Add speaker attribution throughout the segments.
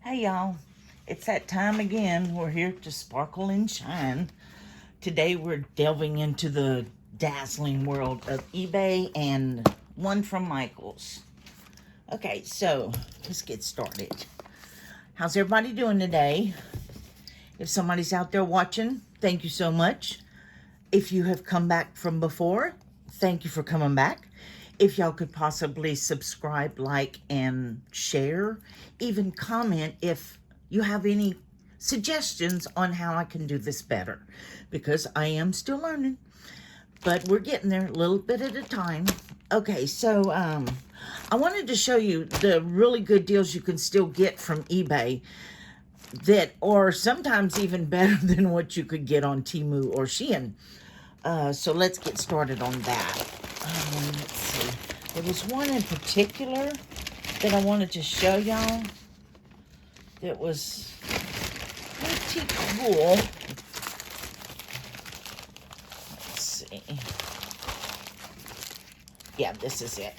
Speaker 1: Hey y'all, it's that time again. We're here to sparkle and shine. Today we're delving into the dazzling world of eBay and one from Michael's. Okay, so let's get started. How's everybody doing today? If somebody's out there watching, thank you so much. If you have come back from before, thank you for coming back. If y'all could possibly subscribe, like, and share, even comment if you have any suggestions on how I can do this better, because I am still learning, but we're getting there a little bit at a time. Okay, so I wanted to show you the really good deals you can still get from eBay that are sometimes even better than what you could get on Temu or Shein. So let's get started on that. Let's see. There was one in particular that I wanted to show y'all that was pretty cool. Let's see. Yeah, this is it.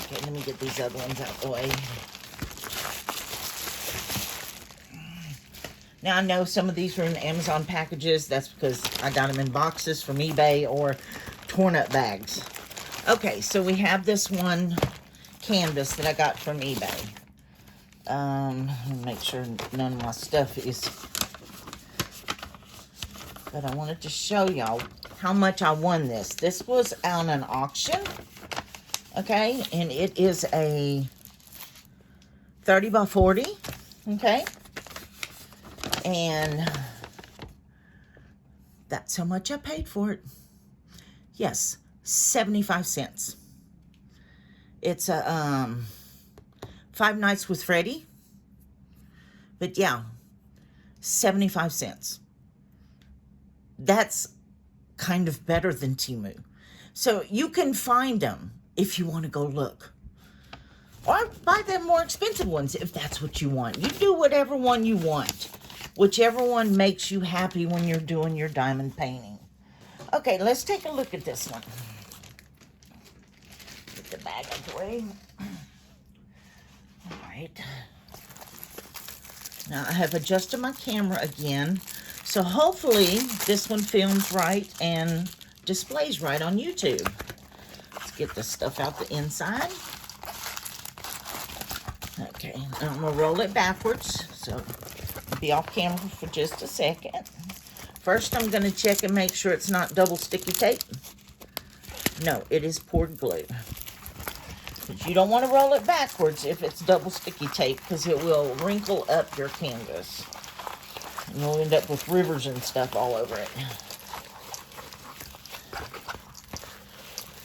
Speaker 1: Okay, let me get these other ones out of the way. Now, I know some of these were in Amazon packages. That's because I got them in boxes from eBay or torn up bags. Okay, so we have this one canvas that I got from eBay. Let me make sure none of my stuff is... But I wanted to show y'all how much I won this. This was on an auction. Okay, and it is a 30 by 40. Okay. And that's how much I paid for it. Yes, 75 cents. It's a 5 Nights with Freddy. But yeah, 75 cents. That's kind of better than Temu. So you can find them if you want to go look. Or buy them more expensive ones if that's what you want. You do whatever one you want. Whichever one makes you happy when you're doing your diamond painting. Okay, let's take a look at this one. Get the bag out of the way. All right. Now I have adjusted my camera again. So hopefully this one films right and displays right on YouTube. Let's get this stuff out the inside. Okay, I'm going to roll it backwards. So be off camera for just a second. First, I'm going to check and make sure it's not double sticky tape. No, it is poured glue. But you don't want to roll it backwards if it's double sticky tape, because it will wrinkle up your canvas. And you'll end up with rivers and stuff all over it.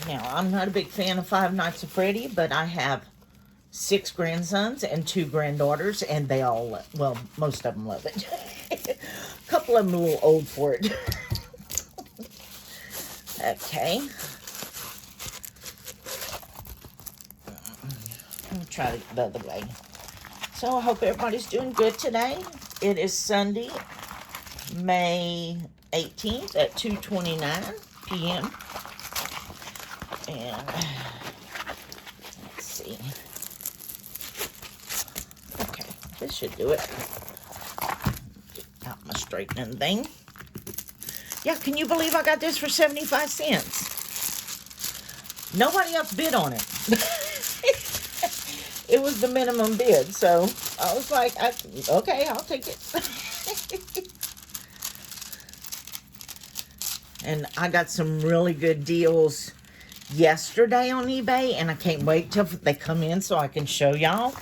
Speaker 1: Now, I'm not a big fan of 5 Nights at Freddy, but I have 6 grandsons and 2 granddaughters, and they all, well, most of them love it. A couple of them are a little old for it. Okay. Let me try it the other way. So I hope everybody's doing good today. It is Sunday, May 18th at 2:29 p.m. And let's see. Okay, this should do it. Get out my straightening thing. Yeah, can you believe I got this for 75 cents? Nobody else bid on it. It was the minimum bid, so I was like, okay, I'll take it. And I got some really good deals yesterday on eBay, and I can't wait till they come in so I can show y'all.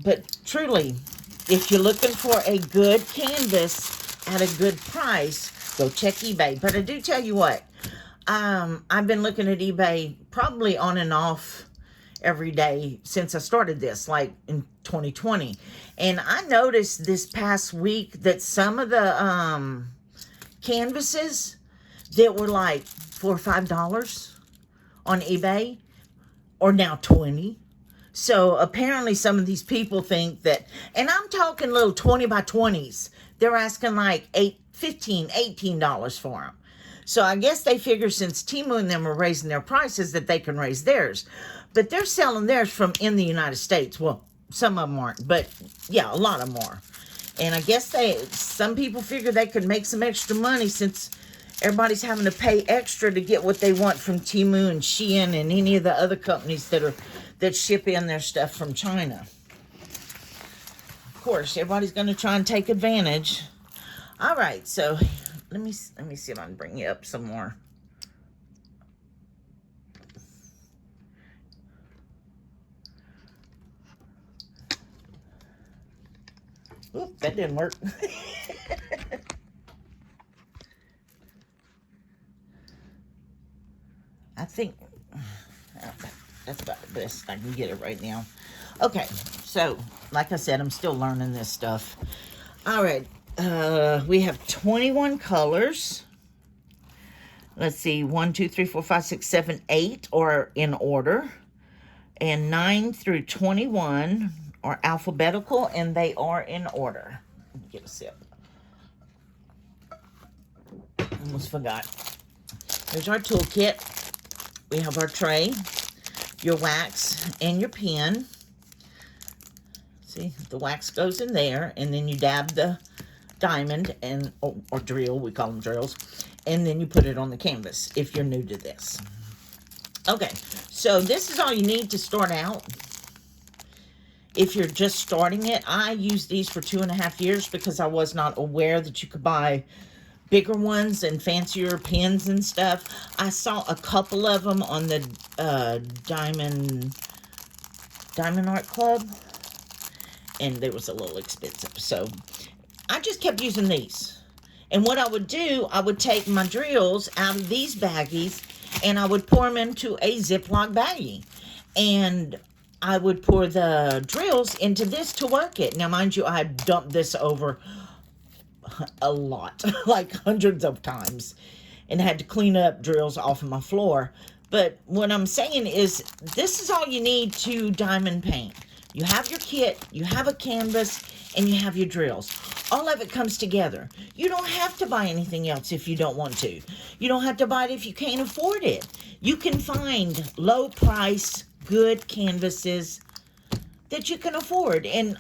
Speaker 1: But truly, if you're looking for a good canvas at a good price, go check eBay. But I do tell you what, I've been looking at eBay probably on and off every day since I started this, like in 2020. And I noticed this past week that some of the canvases that were like $4 or $5 on eBay are now $20. So apparently some of these people think that, and I'm talking little 20 by 20s, they're asking like $15, $18 for them. So I guess they figure since Temu and them are raising their prices that they can raise theirs. But they're selling theirs from in the United States. Well, Some of them aren't, but yeah, a lot of them are. And I guess some people figure they could make some extra money since everybody's having to pay extra to get what they want from Temu and Shein and any of the other companies that ship in their stuff from China. Of course, everybody's going to try and take advantage. All right, so let me see if I can bring you up some more. Oop, that didn't work. I think that's about the best I can get it right now. Okay, so like I said, I'm still learning this stuff. All right, we have 21 colors. Let's see, 1, 2, 3, 4, 5, 6, 7, 8 are in order, and 9 through 21 are alphabetical, and they are in order. Let me get a sip. Almost forgot. Here's our toolkit. We have our tray, your wax, and your pen. See, the wax goes in there, and then you dab the diamond, or drill, we call them drills, and then you put it on the canvas if you're new to this. Okay, so this is all you need to start out. If you're just starting it, I used these for 2.5 years because I was not aware that you could buy bigger ones and fancier pens and stuff. I saw a couple of them on the Diamond Art Club, and they was a little expensive. So I just kept using these. And what I would do, I would take my drills out of these baggies and I would pour them into a Ziploc baggie. And I would pour the drills into this to work it. Now, mind you, I had dumped this over a lot, like hundreds of times, and had to clean up drills off of my floor. But what I'm saying is, this is all you need to diamond paint. You have your kit, you have a canvas, and you have your drills. All of it comes together. You don't have to buy anything else if you don't want to. You don't have to buy it if you can't afford it. You can find low price, good canvases that you can afford. And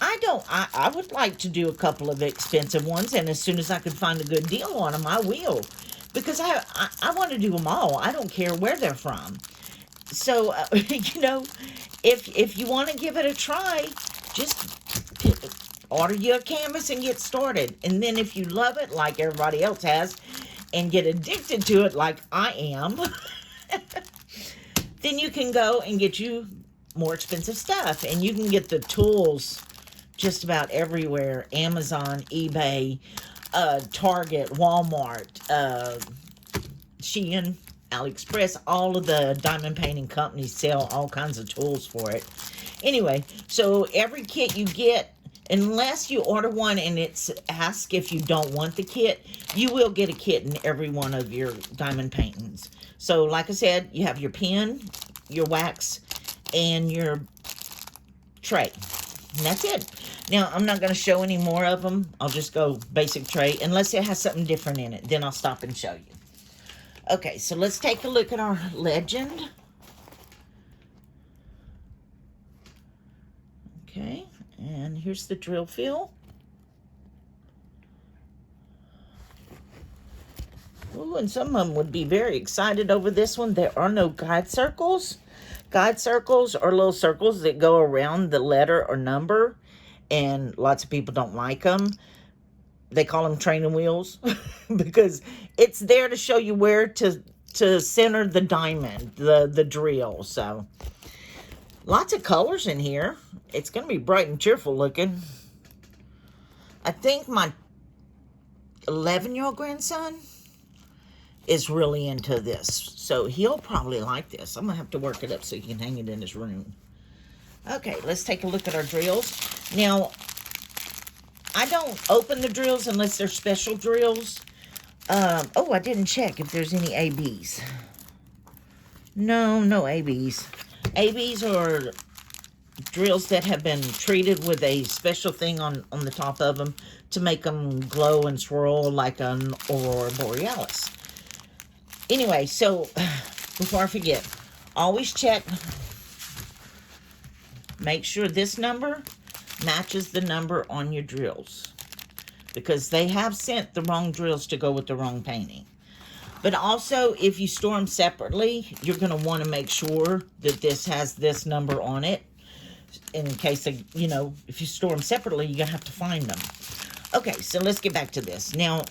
Speaker 1: I would like to do a couple of expensive ones, and as soon as I can find a good deal on them, I will. Because I want to do them all. I don't care where they're from. So, you know, if you want to give it a try, just order you a canvas and get started. And then if you love it like everybody else has and get addicted to it like I am, then you can go and get you more expensive stuff. And you can get the tools just about everywhere. Amazon, eBay, Target, Walmart, Shein, AliExpress. All of the diamond painting companies sell all kinds of tools for it. Anyway, so every kit you get, unless you order one and it's asked if you don't want the kit, you will get a kit in every one of your diamond paintings. So like I said, you have your pen, your wax, and your tray. And that's it. Now, I'm not going to show any more of them. I'll just go basic tray, unless it has something different in it. Then I'll stop and show you. Okay, so let's take a look at our legend. Okay, and here's the drill fill. Ooh, and some of them would be very excited over this one. There are no guide circles. Guide circles are little circles that go around the letter or number, and lots of people don't like them. They call them training wheels because it's there to show you where to center the diamond, the drill. So lots of colors in here. It's going to be bright and cheerful looking. I think my 11-year-old grandson is really into this, so he'll probably like this. I'm going to have to work it up so he can hang it in his room. Okay, let's take a look at our drills. Now, I don't open the drills unless they're special drills. Oh, I didn't check if there's any ABs. No ABs. ABs are drills that have been treated with a special thing on the top of them to make them glow and swirl like an aurora borealis. Anyway, so before I forget, always check make sure this number matches the number on your drills, because they have sent the wrong drills to go with the wrong painting. But also, if you store them separately, you're going to want to make sure that this has this number on it. In case of, you know, if you store them separately, you're going to have to find them. Okay, so let's get back to this. Now,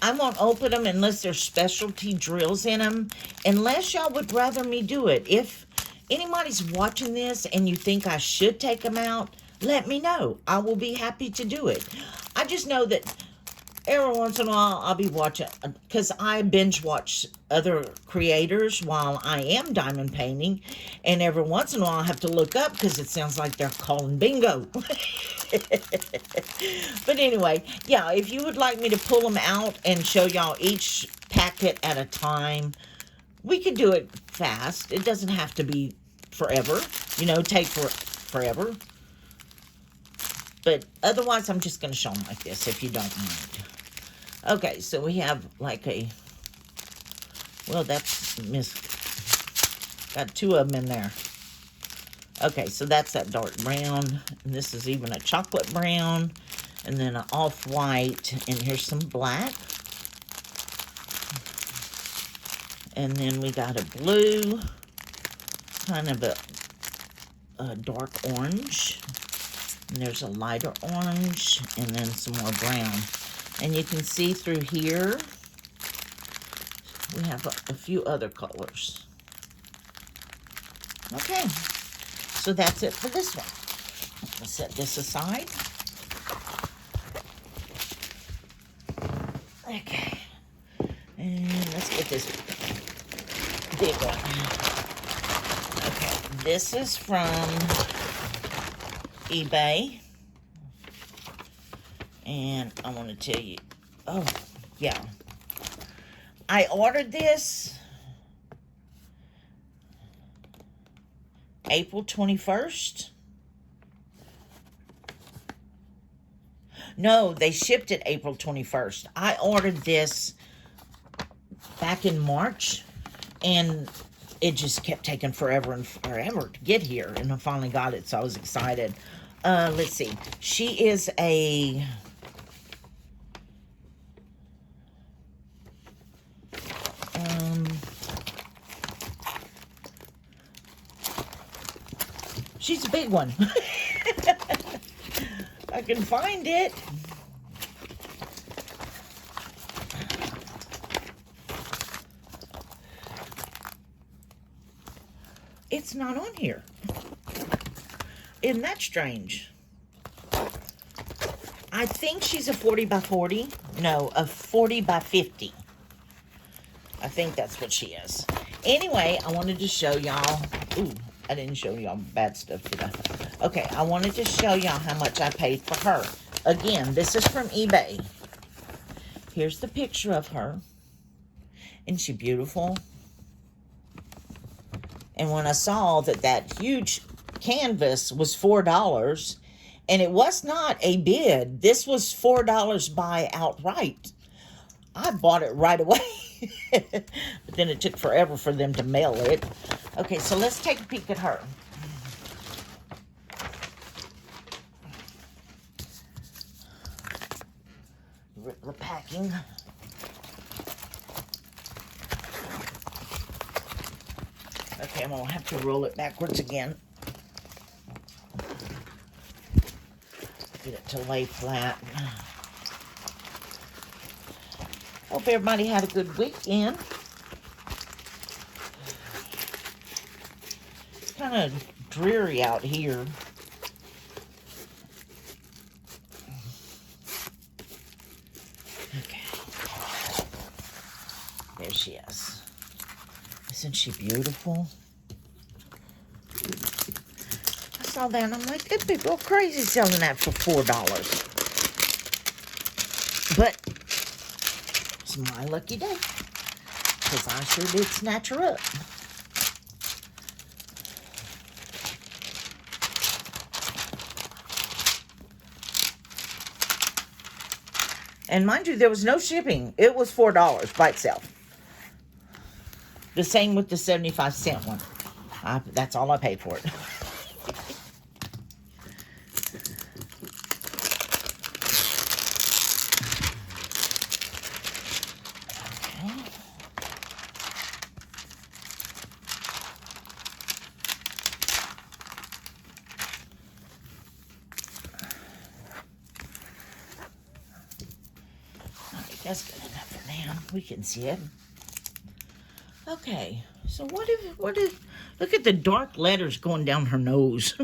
Speaker 1: I won't open them unless there's specialty drills in them, unless y'all would rather me do it. If anybody's watching this and you think I should take them out, let me know. I will be happy to do it. I just know that every once in a while I'll be watching, because I binge watch other creators while I am diamond painting, and every once in a while I have to look up because it sounds like they're calling bingo. But anyway, yeah, if you would like me to pull them out and show y'all each packet at a time, we could do it fast. It doesn't have to be forever, you know, take forever. But otherwise, I'm just going to show them like this, if you don't mind. Okay, so we have like a, well, that's got two of them in there. Okay, so that's that dark brown, and this is even a chocolate brown, and then an off-white, and here's some black. And then we got a blue, kind of a dark orange, and there's a lighter orange, and then some more brown. And you can see through here, we have a few other colors. Okay, so that's it for this one. I'll set this aside. Okay, and let's get this big one. Okay, this is from eBay. And I want to tell you, oh, yeah. I ordered this April 21st. No, they shipped it April 21st. I ordered this back in March, and it just kept taking forever and forever to get here. And I finally got it, so I was excited. Let's see. She is a... she's a big one. I can find it. It's not on here. Isn't that strange? I think she's a 40 by 40. No, a 40 by 50. I think that's what she is. Anyway, I wanted to show y'all. Ooh, I didn't show y'all bad stuff today. Okay, I wanted to show y'all how much I paid for her. Again, this is from eBay. Here's the picture of her. Isn't she beautiful? And when I saw that huge canvas was $4, and it was not a bid. This was $4 buy outright. I bought it right away. But then it took forever for them to mail it. Okay, so let's take a peek at her. Rip the packing. Okay, I'm going to have to roll it backwards again. Get it to lay flat. Hope everybody had a good weekend. It's kind of dreary out here. Okay. There she is. Isn't she beautiful? I saw that and I'm like, they'd be real crazy selling that for $4. But it's my lucky day, because I sure did snatch her up. And mind you, there was no shipping. It was $4 by itself. The same with the 75-cent one. That's all I paid for it. That's good enough for now. We can see it. Okay, so what if, look at the dark letters going down her nose.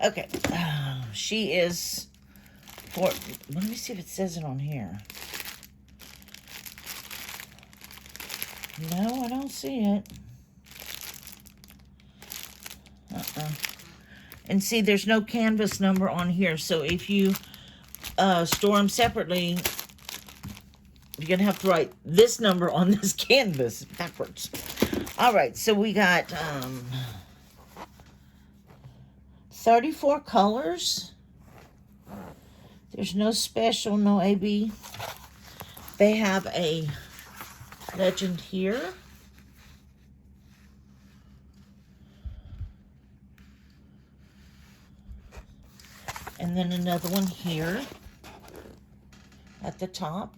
Speaker 1: Okay, she is, let me see if it says it on here. No, I don't see it. And see, there's no canvas number on here, so if you store them separately, you're going to have to write this number on this canvas backwards. All right, so we got 34 colors. There's no special, no AB. They have a legend here. And then another one here at the top.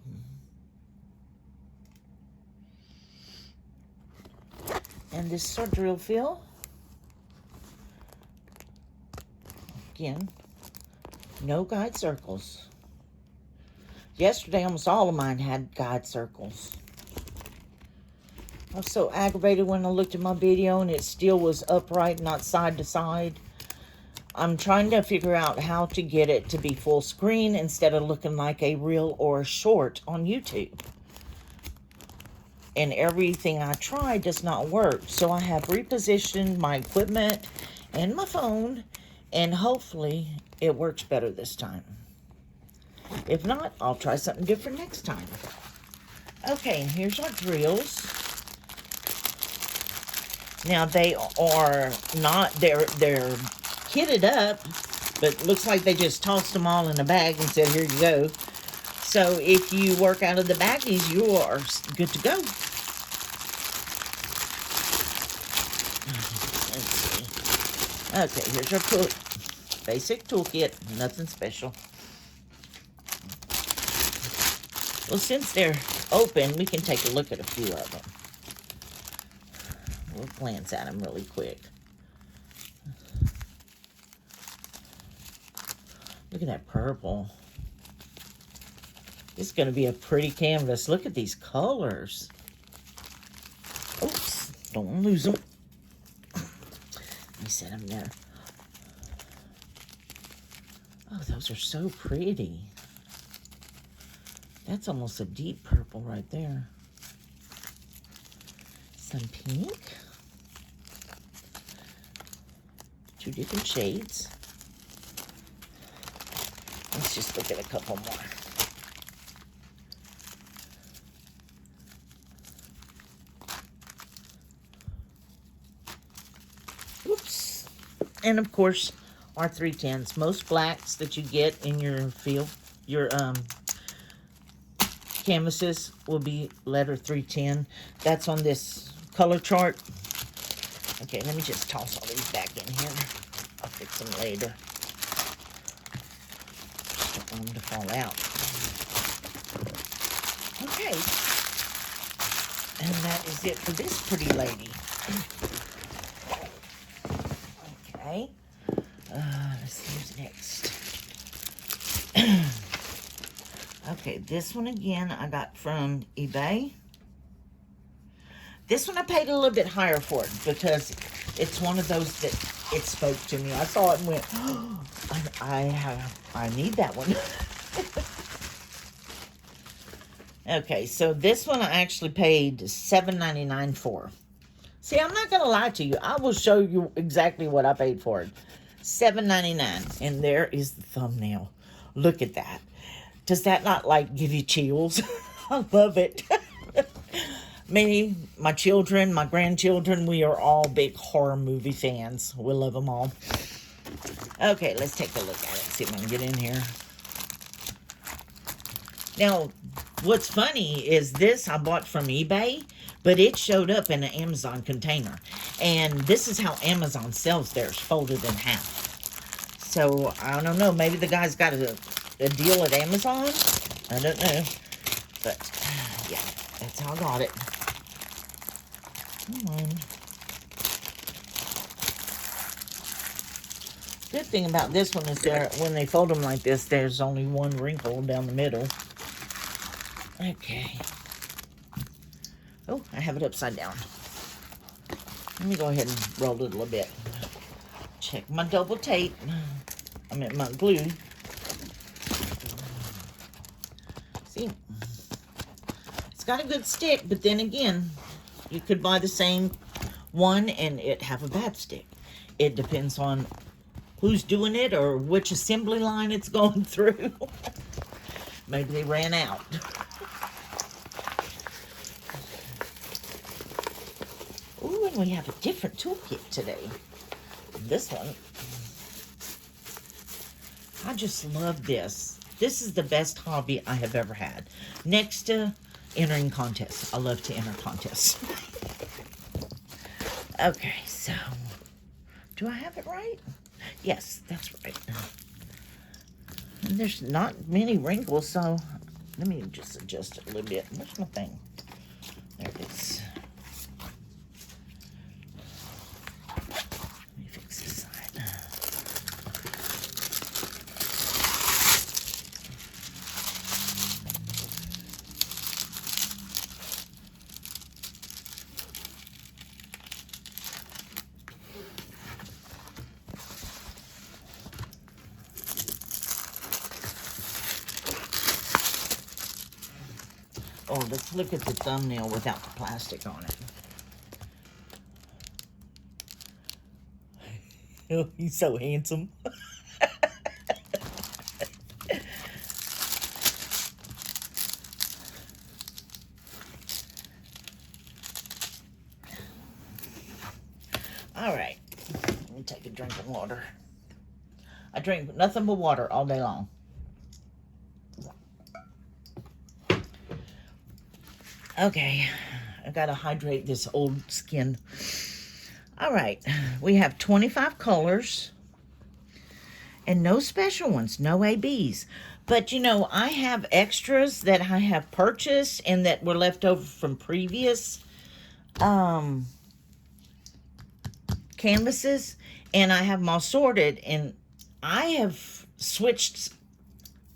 Speaker 1: And this is our drill fill. Again, no guide circles. Yesterday, almost all of mine had guide circles. I was so aggravated when I looked at my video and it still was upright, not side to side. I'm trying to figure out how to get it to be full screen instead of looking like a reel or a short on YouTube. And everything I try does not work. So I have repositioned my equipment and my phone, and hopefully it works better this time. If not, I'll try something different next time. Okay, and here's our drills. Now they are not, they're kitted up, but looks like they just tossed them all in a bag and said, here you go. So if you work out of the baggies, you are good to go. Let's see. Okay, here's our basic toolkit, nothing special. Well, since they're open, we can take a look at a few of them. We'll glance at them really quick. Look at that purple. This is going to be a pretty canvas. Look at these colors. Oops, don't want to lose them. Let me set them there. Oh, those are so pretty. That's almost a deep purple right there. Some pink. Two different shades. Let's just look at a couple more. Oops. And of course, our 310s. Most blacks that you get in your field, your canvases will be letter 310. That's on this color chart. Okay, let me just toss all these back in here. I'll fix them later. Don't want them to fall out. Okay. And that is it for this pretty lady. Okay. Let's see what's next. Okay, this one again I got from eBay. This one I paid a little bit higher for it because it's one of those that it spoke to me. I saw it and went, oh, I need that one. Okay, so this one I actually paid $7.99 for. See, I'm not going to lie to you. I will show you exactly what I paid for it. $7.99. And there is the thumbnail. Look at that. Does that not, like, give you chills? I love it. Me, my children, my grandchildren, we are all big horror movie fans. We love them all. Okay, let's take a look at it. See if I can get in here. Now, what's funny is this I bought from eBay, but it showed up in an Amazon container. And this is how Amazon sells theirs, folded in half. So, I don't know. Maybe the guy's got a deal at Amazon. I don't know. But, yeah, that's how I got it. Come on. Good thing about this one is when they fold them like this, there's only one wrinkle down the middle. Okay. Oh, I have it upside down. Let me go ahead and roll it a little bit. Check my double tape. I mean my glue. See, it's got a good stick, but then again, you could buy the same one and it have a bad stick. It depends on who's doing it or which assembly line it's going through. Maybe they ran out. Ooh, and we have a different toolkit today. This one. I just love this. This is the best hobby I have ever had. Next to entering contests. I love to enter contests. Okay, so do I have it right? Yes, that's right. And there's not many wrinkles, so let me just adjust it a little bit. Where's my thing? There it is. Let me fix this side. Oh, let's look at the thumbnail without the plastic on it. Oh, he's so handsome. All right, let me take a drink of water. I drink nothing but water all day long. Okay, I gotta hydrate this old skin. All right, we have 25 colors and no special ones, no ABs. But you know, I have extras that I have purchased and that were left over from previous canvases, and I have them all sorted, and I have switched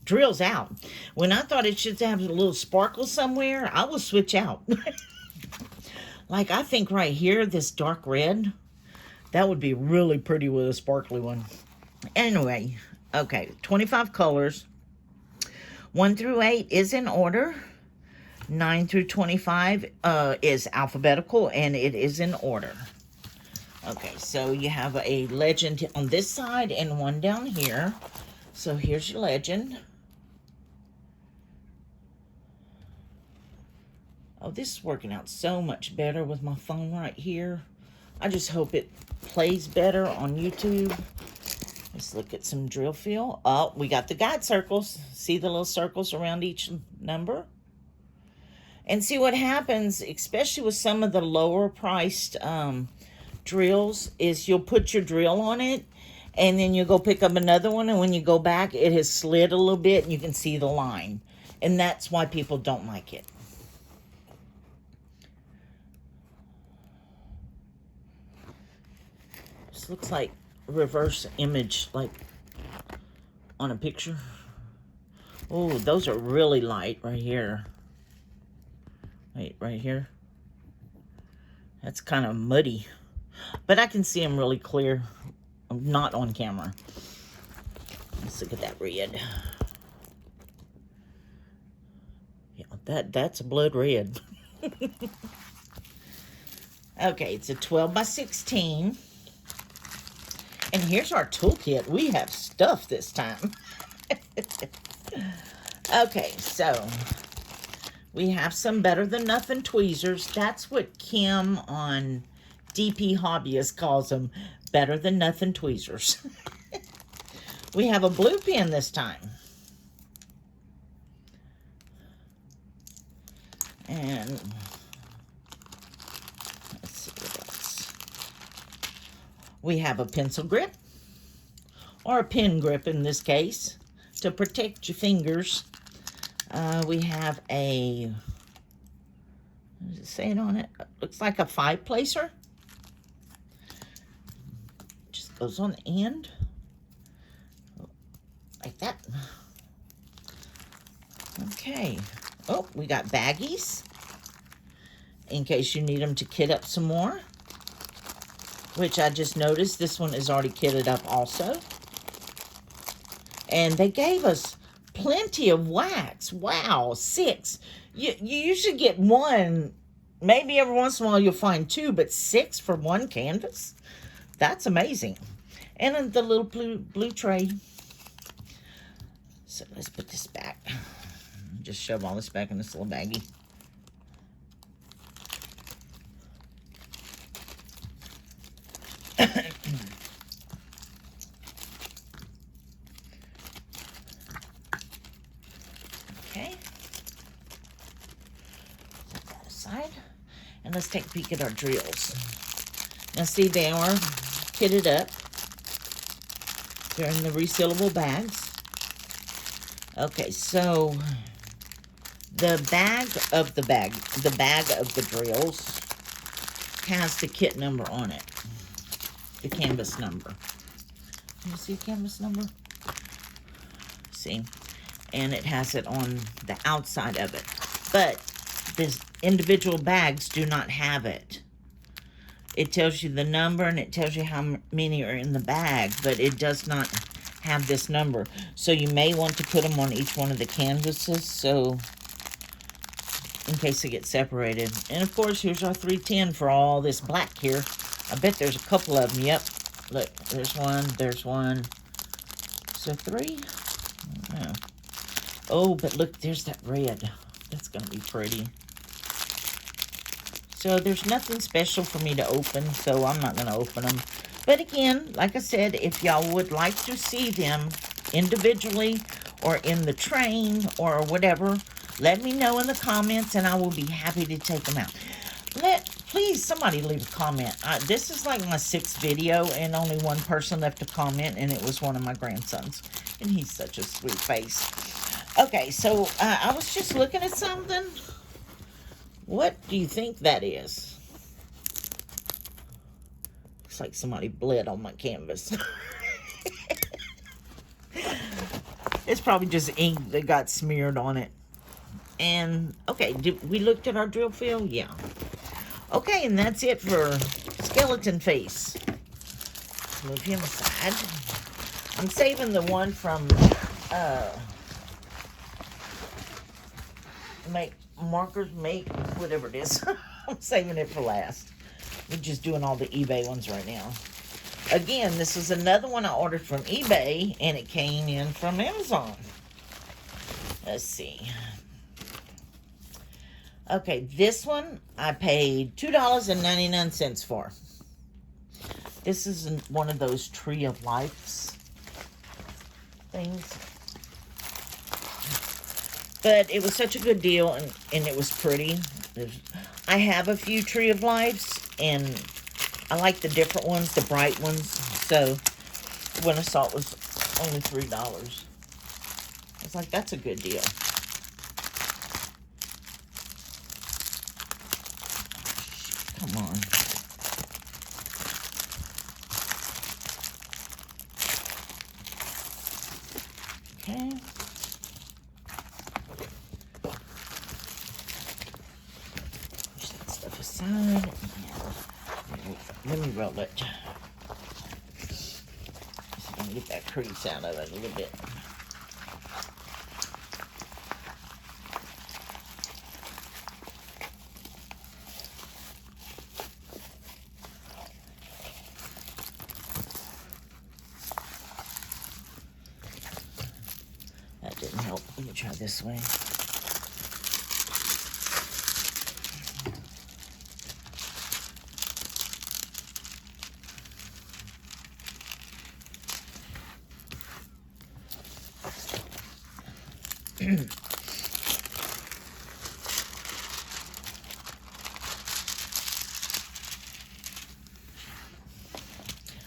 Speaker 1: drills out. When I thought it should have a little sparkle somewhere, I will switch out. Like, I think right here, this dark red, that would be really pretty with a sparkly one. Anyway, okay, 25 colors. 1 through 8 is in order. 9 through 25 is alphabetical, and it is in order. Okay, so you have a legend on this side and one down here. So here's your legend. Oh, this is working out so much better with my phone right here. I just hope it plays better on YouTube. Let's look at some drill feel. Oh, we got the guide circles. See the little circles around each number? And see what happens, especially with some of the lower priced drills, is you'll put your drill on it, and then you go pick up another one, and when you go back, it has slid a little bit, and you can see the line. And that's why people don't like it. This looks like a reverse image, like on a picture. Oh, those are really light right here. Wait, right here. That's kind of muddy. But I can see them really clear. Not on camera. Let's look at that red. Yeah, that's a blood red. Okay, it's a 12 by 16. And here's our toolkit. We have stuff this time. Okay, so we have some Better Than Nothing tweezers. That's what Kim on DP Hobbyist calls them, Better Than Nothing tweezers. We have a blue pen this time. And let's see what else. We have a pencil grip, or a pen grip in this case, to protect your fingers. We have a, what does it say on it? Looks like a 5-placer. Just goes on the end, like that. Okay, Oh, we got baggies in case you need them to kit up some more, which I just noticed this one is already kitted up also. And they gave us plenty of wax. Wow, 6. You usually get 1. Maybe every once in a while you'll find 2, but 6 for 1 canvas? That's amazing. And then the little blue tray. So let's put this back. Just shove all this back in this little baggie. Okay. Set that aside. And let's take a peek at our drills. Now see, they are kitted up. They're in the resealable bags. Okay, so the bag of the drills has the kit number on it. The canvas number. Can you see canvas number? See? And it has it on the outside of it. But the individual bags do not have it. It tells you the number and it tells you how many are in the bag, but it does not have this number. So you may want to put them on each one of the canvases, so in case they get separated. And of course, here's our 310 for all this black here. I bet there's a couple of them. Yep. Look, there's one, there's one. So 3? No. Oh, but look, there's that red. That's going to be pretty. So there's nothing special for me to open, so I'm not going to open them. But again, like I said, if y'all would like to see them individually or in the train or whatever, let me know in the comments and I will be happy to take them out. Please, somebody leave a comment. This is like my 6th video and only one person left a comment, and it was one of my grandsons. And he's such a sweet face. Okay, so I was just looking at something. What do you think that is? Looks like somebody bled on my canvas. It's probably just ink that got smeared on it. And, okay, we looked at our drill field? Yeah. Okay, and that's it for skeleton face. Move him aside. I'm saving the one from, whatever it is. I'm saving it for last. We're just doing all the eBay ones right now. Again, this is another one I ordered from eBay, and it came in from Amazon. Let's see. Okay, this one I paid $2.99 for. This is one of those Tree of Life things. But it was such a good deal, and it was pretty. I have a few Tree of Lives, and I like the different ones, the bright ones. So when I saw it was only $3, I was like, that's a good deal. Come on. Okay. Push that stuff aside. Let me roll it. See if I can get that crease out of it a little bit. That didn't help. Let me try this way.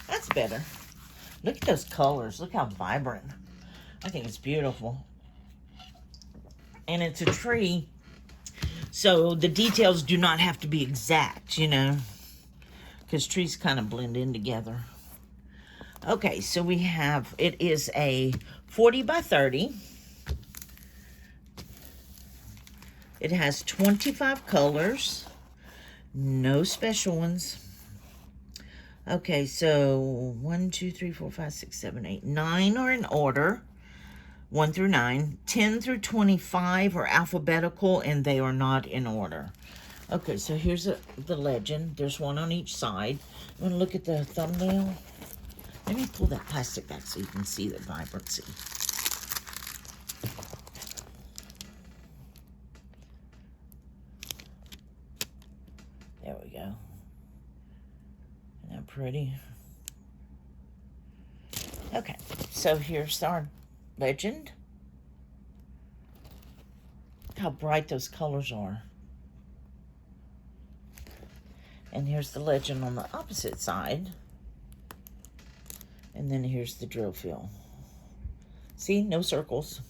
Speaker 1: That's better. Look at those colors. Look how vibrant. I think it's beautiful. And it's a tree, so the details do not have to be exact, you know, because trees kind of blend in together. Okay, so we have, it is a 40 by 30. It has 25 colors. No special ones. Okay, so 1, 2, 3, 4, 5, 6, 7, 8, 9 are in order. 1 through 9. 10 through 25 are alphabetical, and they are not in order. Okay, so here's the legend. There's one on each side. You want to look at the thumbnail? Let me pull that plastic back so you can see the vibrancy. There we go. Isn't that pretty? Okay, so here's our legend. Look how bright those colors are. And here's the legend on the opposite side. And then here's the drill fill. See, no circles.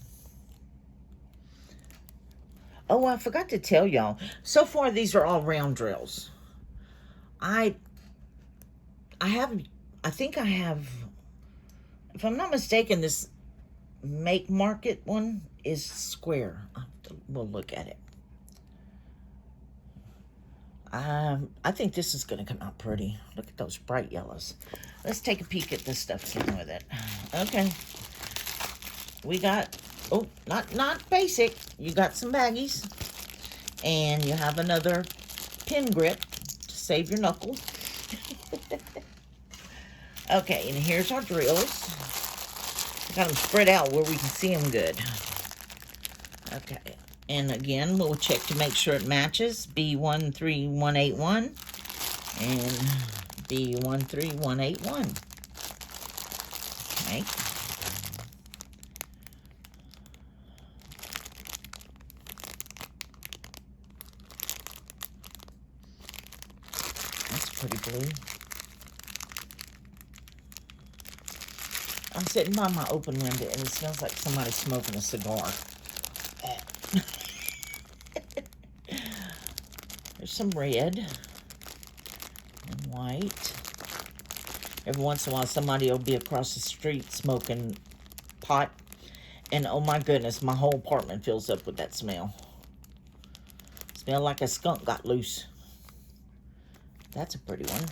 Speaker 1: Oh, I forgot to tell y'all. So far, these are all round drills. I think I have, if I'm not mistaken, this Make Market one is square. We'll look at it. I think this is going to come out pretty. Look at those bright yellows. Let's take a peek at this stuff in with it. Okay. We got, oh, not basic. You got some baggies. And you have another pin grip to save your knuckle. Okay, and here's our drills. Got them spread out where we can see them good. Okay. And again, we'll check to make sure it matches. B13181 and B13181. Okay. That's pretty blue. I'm sitting by my open window and it smells like somebody smoking a cigar. There's some red and white. Every once in a while, somebody will be across the street smoking pot. And oh my goodness, my whole apartment fills up with that smell. Smell like a skunk got loose. That's a pretty one.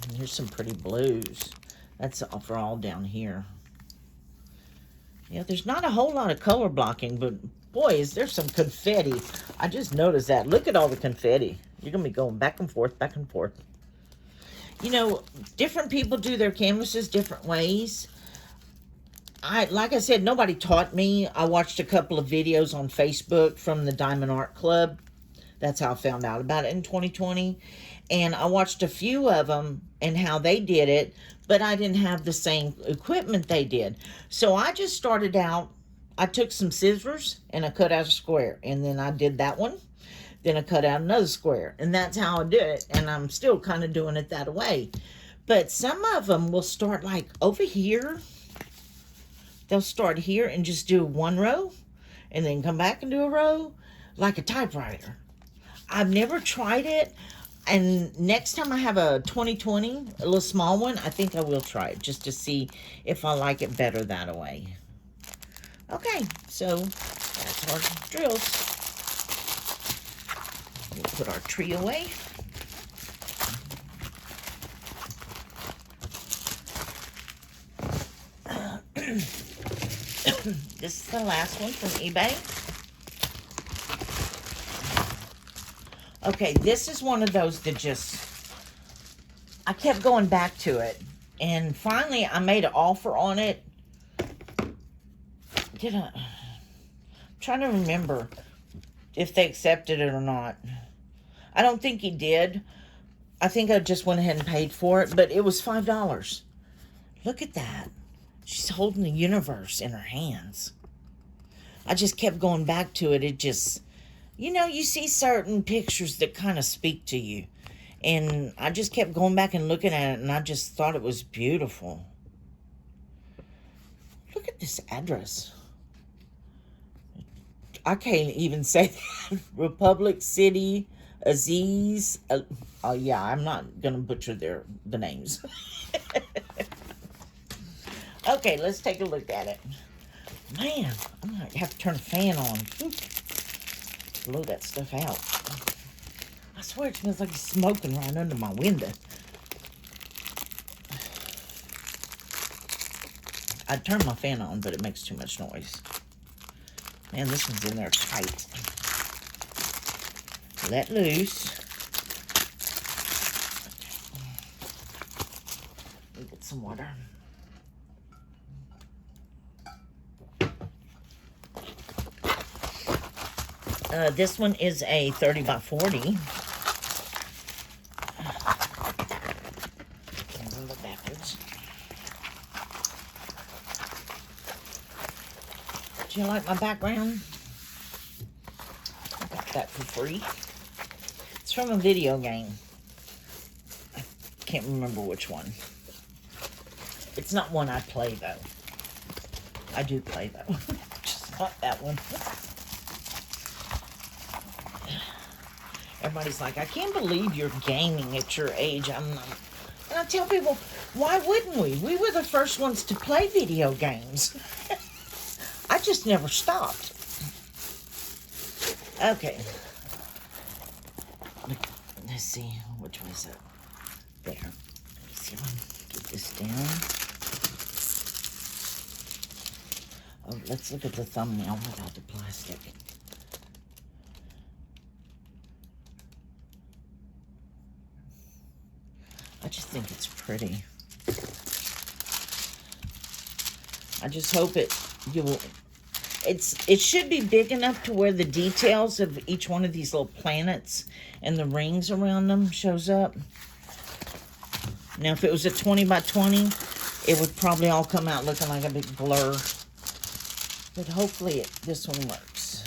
Speaker 1: And here's some pretty blues. That's for all down here. Yeah, there's not a whole lot of color blocking, but boy, is there some confetti. I just noticed that. Look at all the confetti. You're going to be going back and forth, back and forth. You know, different people do their canvases different ways. Like I said, nobody taught me. I watched a couple of videos on Facebook from the Diamond Art Club. That's how I found out about it in 2020. And I watched a few of them and how they did it, but I didn't have the same equipment they did. So I just started out. I took some scissors and I cut out a square. And then I did that one. Then I cut out another square. And that's how I did it. And I'm still kind of doing it that way. But some of them will start like over here. They'll start here and just do one row. And then come back and do a row like a typewriter. I've never tried it. And next time I have a 2020, a little small one, I think I will try it just to see if I like it better that way. Okay, so that's our drills. We'll put our tree away. This is the last one from eBay. Okay, this is one of those that just, I kept going back to it. And finally, I made an offer on it. I'm trying to remember if they accepted it or not. I don't think he did. I think I just went ahead and paid for it, but it was $5. Look at that. She's holding the universe in her hands. I just kept going back to it. It just, you know, you see certain pictures that kind of speak to you. And I just kept going back and looking at it, and I just thought it was beautiful. Look at this address. I can't even say that. Republic City, Aziz. Oh, yeah, I'm not going to butcher the names. Okay, let's take a look at it. Man, I'm going to have to turn the fan on. blow that stuff out. I swear it smells like it's smoking right under my window. I'd turn my fan on, but it makes too much noise. Man, this one's in there tight. Let loose. Let me get some water. This one is a 30 by 40. Look backwards. Do you like my background? I got that for free. It's from a video game. I can't remember which one. It's not one I play, though. I do play, though. Just not that one. Everybody's like, I can't believe you're gaming at your age. I'm not. And I tell people, why wouldn't we? We were the first ones to play video games. I just never stopped. Okay. Let's see. Which way is it? There. Let's see if I can get this down. Oh, let's look at the thumbnail without the plastic. I just think it's pretty. I just hope it should be big enough to where the details of each one of these little planets and the rings around them shows up. Now, if it was a 20 by 20, it would probably all come out looking like a big blur. But hopefully this one works.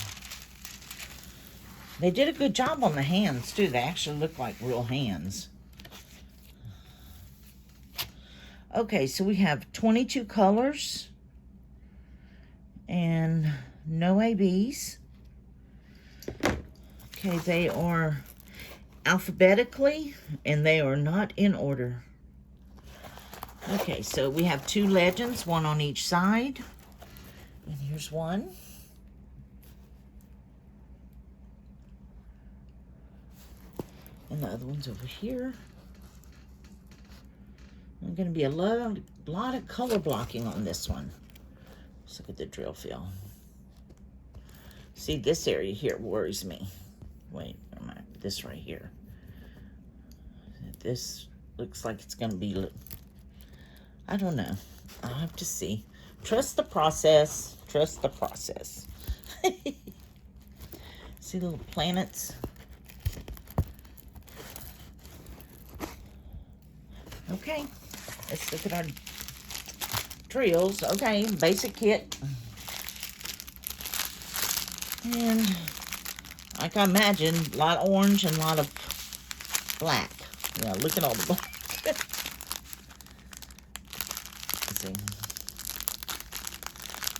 Speaker 1: They did a good job on the hands, too. They actually look like real hands. Okay, so we have 22 colors and no ABs. Okay, they are alphabetically and they are not in order. Okay, so we have 2 legends, one on each side. And here's one. And the other one's over here. There's going to be a lot of color blocking on this one. Let's look at the drill fill. See, this area here worries me. Wait, this right here. This looks like it's going to be, I don't know. I'll have to see. Trust the process. Trust the process. See little planets? Okay. Let's look at our drills. Okay, basic kit. And like I imagined, a lot of orange and a lot of black. Yeah, look at all the black. Let's see.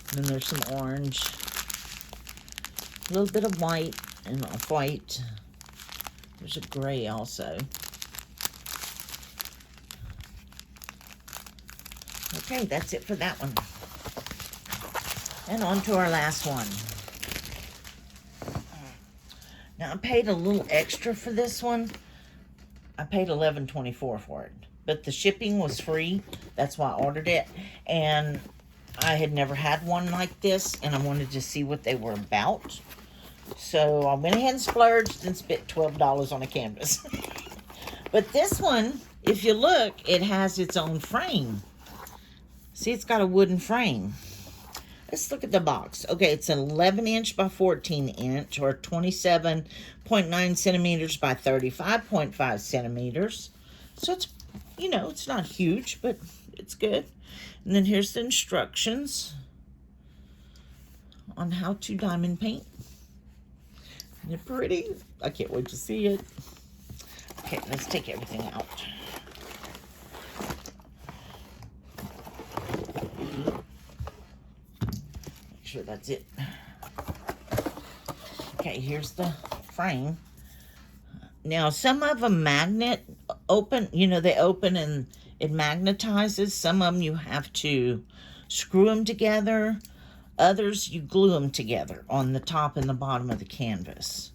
Speaker 1: And then there's some orange. A little bit of white and off-white. There's a gray also. Okay, that's it for that one. And on to our last one. Now, I paid a little extra for this one. I paid $11.24 for it. But the shipping was free. That's why I ordered it. And I had never had one like this. And I wanted to see what they were about. So I went ahead and splurged and spent $12 on a canvas. But this one, if you look, it has its own frame. See, it's got a wooden frame. Let's look at the box. Okay, it's an 11-inch by 14-inch, or 27.9 centimeters by 35.5 centimeters. So it's, you know, it's not huge, but it's good. And then here's the instructions on how to diamond paint. Isn't it pretty? I can't wait to see it. Okay, let's take everything out. Sure that's it. Okay, here's the frame. Now, some of them magnet open, you know, they open and it magnetizes. Some of them you have to screw them together. Others, you glue them together on the top and the bottom of the canvas.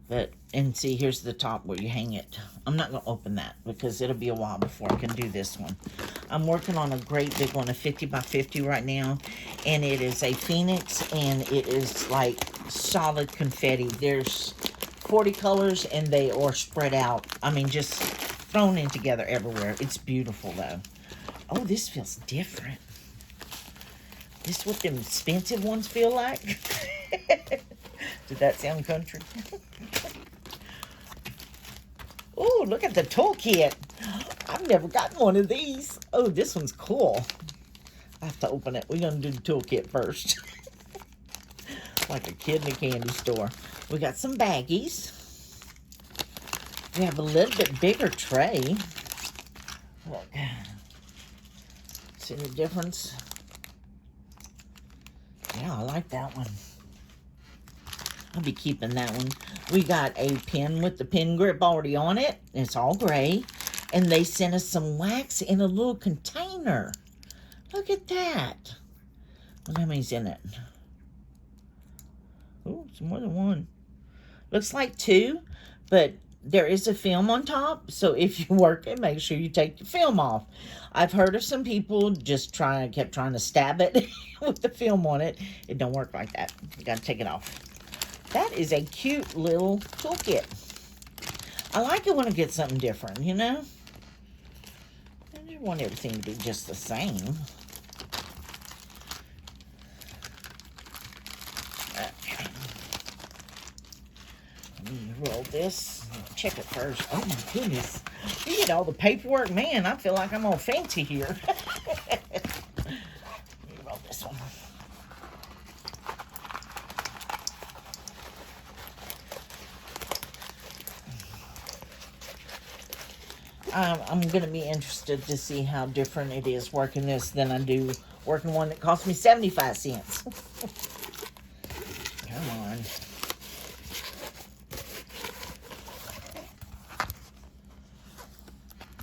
Speaker 1: But, and see, here's the top where you hang it. I'm not going to open that because it'll be a while before I can do this one. I'm working on a great big one, a 50 by 50 right now. And it is a phoenix, and it is like solid confetti. There's 40 colors, and they are spread out. I mean, just thrown in together everywhere. It's beautiful, though. Oh, this feels different. This is what them expensive ones feel like. Did that sound country? Oh, look at the toolkit. I've never gotten one of these. Oh, this one's cool. I have to open it. We're going to do the toolkit first. Like a kid in a candy store. We got some baggies. We have a little bit bigger tray. Look. See the difference? Yeah, I like that one. I'll be keeping that one. We got a pen with the pen grip already on it. It's all gray. And they sent us some wax in a little container. Look at that. Look how many's in it. Oh, it's more than one. Looks like two, but there is a film on top. So if you work it, make sure you take the film off. I've heard of some people just kept trying to stab it with the film on it. It don't work like that. You got to take it off. That is a cute little toolkit. I like it when I get something different, you know? I just want everything to be just the same. Okay. Let me roll this. Check it first. Oh my goodness. You get all the paperwork. Man, I feel like I'm all fancy here. Let me roll this one. I'm going to be interested to see how different it is working this than I do working one that cost me 75 cents. Come on.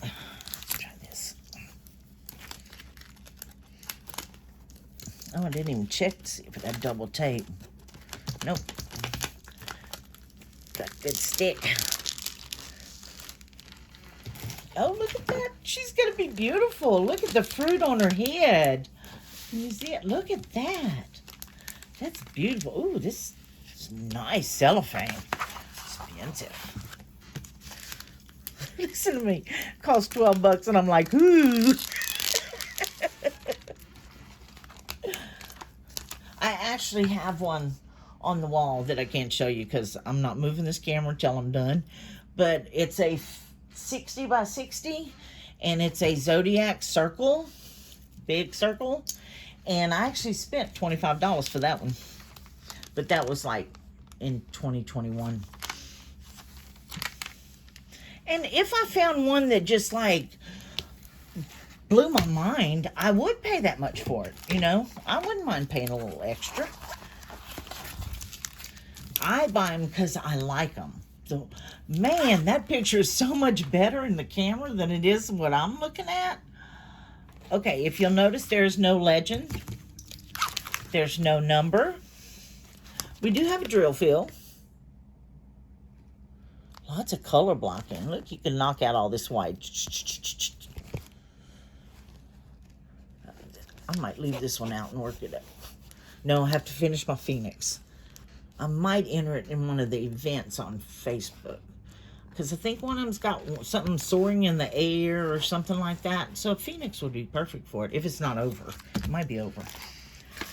Speaker 1: Let's try this. Oh, I didn't even check to see if it had double tape. Nope. Got good stick. Oh, look at that. She's going to be beautiful. Look at the fruit on her head. Can you see it? Look at that. That's beautiful. Ooh, this is nice cellophane. Expensive. Listen to me. It cost $12 and I'm like, ooh. I actually have one on the wall that I can't show you because I'm not moving this camera until I'm done. But it's a 60 by 60, and it's a zodiac circle, big circle, and I actually spent $25 for that one, but that was like in 2021. And if I found one that just like blew my mind, I would pay that much for it, you know. I wouldn't mind paying a little extra. I buy them because I like them. So, man, that picture is so much better in the camera than it is what I'm looking at. Okay, if you'll notice, there's no legend. There's no number. We do have a drill fill. Lots of color blocking. Look, you can knock out all this white. I might leave this one out and work it up. No, I have to finish my Phoenix. I might enter it in one of the events on Facebook. Because I think one of them's got something soaring in the air or something like that. So a Phoenix would be perfect for it. If it's not over. It might be over.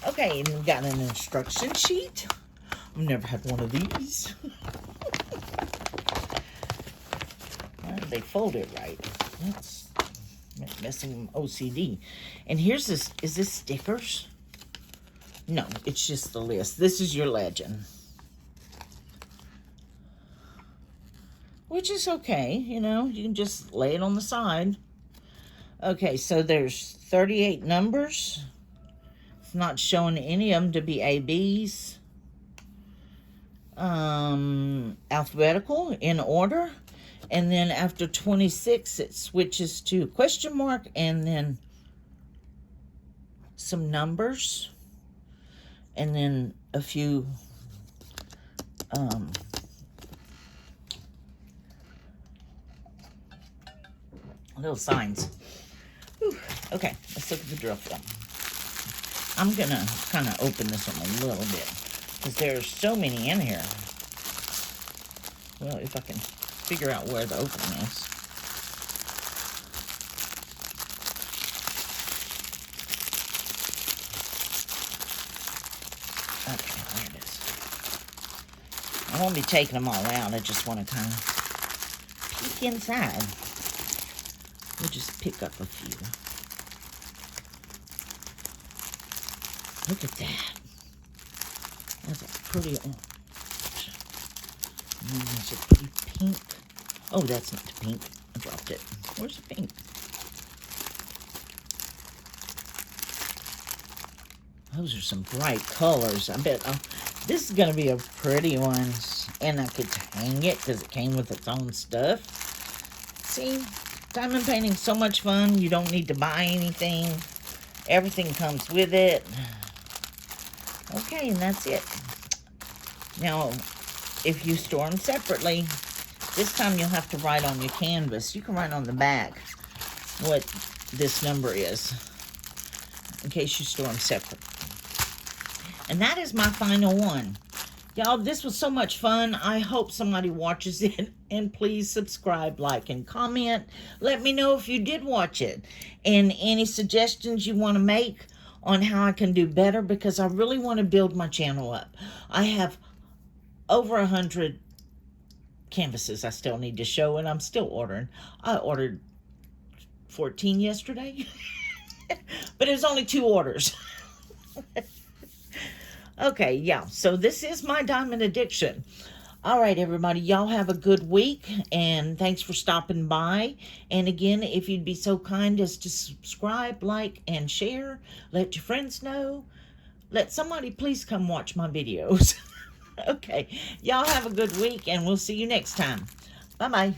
Speaker 1: Okay, and we've got an instruction sheet. I've never had one of these. Well, they fold it right. That's messing OCD. And here's this. Is this stickers? No, it's just the list. This is your legend. Which is okay, you know. You can just lay it on the side. Okay, so there's 38 numbers. It's not showing any of them to be ABs. Alphabetical, in order. And then after 26, it switches to question mark and then some numbers. and then a few little signs. Whew. Okay, let's look at the drill film. I'm gonna kind of open this one a little bit because there's so many in here. Well, if I can figure out where the opening is. Okay, there it is. I won't be taking them all out. I just want to kind of peek inside. We'll just pick up a few. Look at that. That's a pretty orange. And there's a pretty pink. Oh, that's not the pink. I dropped it. Where's the pink? Those are some bright colors. I bet this is going to be a pretty one. And I could hang it because it came with its own stuff. See? Diamond painting's so much fun. You don't need to buy anything. Everything comes with it. Okay, and that's it. Now, if you store them separately, this time you'll have to write on your canvas. You can write on the back what this number is, in case you store them separate. And that is my final one. Y'all, this was so much fun. I hope somebody watches it. And please subscribe, like, and comment. Let me know if you did watch it. And any suggestions you want to make on how I can do better, because I really want to build my channel up. I have over 100 canvases I still need to show, and I'm still ordering. I ordered 14 yesterday. But it was only 2 orders. Okay, yeah, so this is my diamond addiction. All right, everybody, y'all have a good week, and thanks for stopping by. And again, if you'd be so kind as to subscribe, like, and share, let your friends know. Let somebody please come watch my videos. Okay, y'all have a good week, and we'll see you next time. Bye-bye.